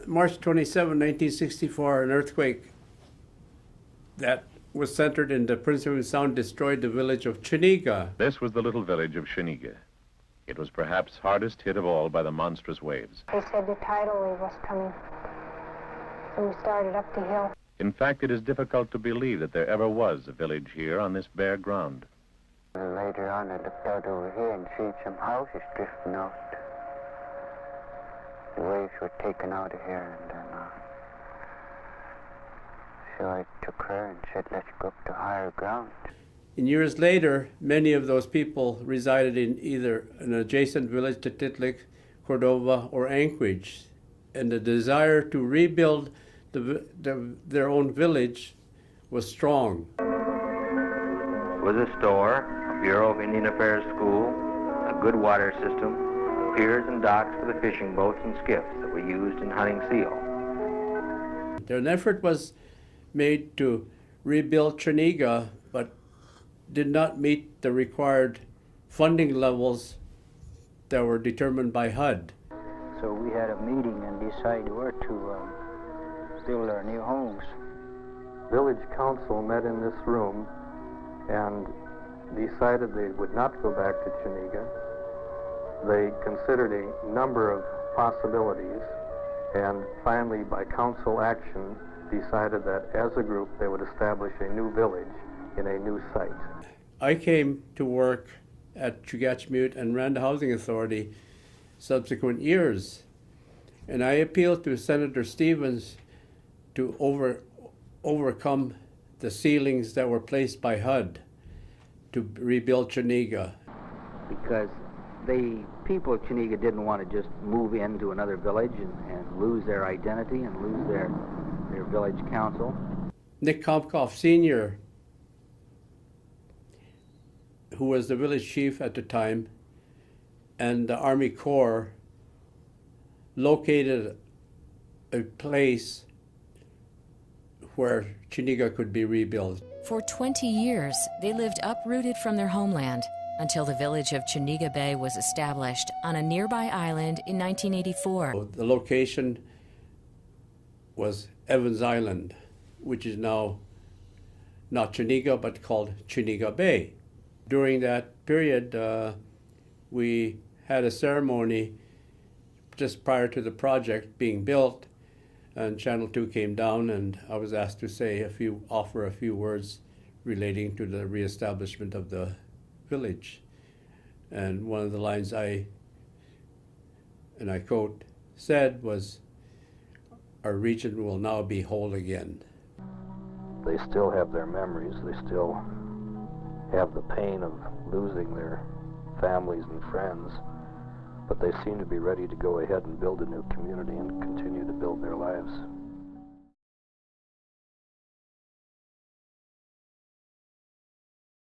March 27, 1964, an earthquake that was centered in the Prince William Sound destroyed the village of Chenega. This was the little village of Chenega. It was perhaps hardest hit of all by the monstrous waves. They said the tidal wave was coming, so we started up the hill. In fact, it is difficult to believe that there ever was a village here on this bare ground. Later on, I looked out over here and seen some houses drifting out. The waves were taken out of here, and then so I took her and said, let's go up to higher ground. And years later, many of those people resided in either an adjacent village to Titlik, Cordova, or Anchorage. And the desire to rebuild their own village was strong. With a store, a Bureau of Indian Affairs school, a good water system, piers and docks for the fishing boats and skiffs that were used in hunting seal. An effort was made to rebuild Chenega, but did not meet the required funding levels that were determined by HUD. So we had a meeting and decided where to build our new homes. Village council met in this room and decided they would not go back to Chenega. They considered a number of possibilities and finally, by council action, decided that as a group they would establish a new village in a new site. I came to work at Chugachmute and ran the Housing Authority subsequent years, and I appealed to Senator Stevens to overcome the ceilings that were placed by HUD to rebuild Chenega. Because the people of Chenega didn't want to just move into another village and lose their identity and lose their village council. Nick Kompkoff Sr., who was the village chief at the time, and the Army Corps located a place where Chenega could be rebuilt. For 20 years, they lived uprooted from their homeland until the village of Chenega Bay was established on a nearby island in 1984. The location was Evans Island, which is now not Chenega, but called Chenega Bay. During that period, we had a ceremony just prior to the project being built, and Channel 2 came down, and I was asked to offer a few words relating to the reestablishment of the village. And one of the lines I quote, said was, "Our region will now be whole again." They still have their memories. They still have the pain of losing their families and friends, but they seem to be ready to go ahead and build a new community and continue to build their lives.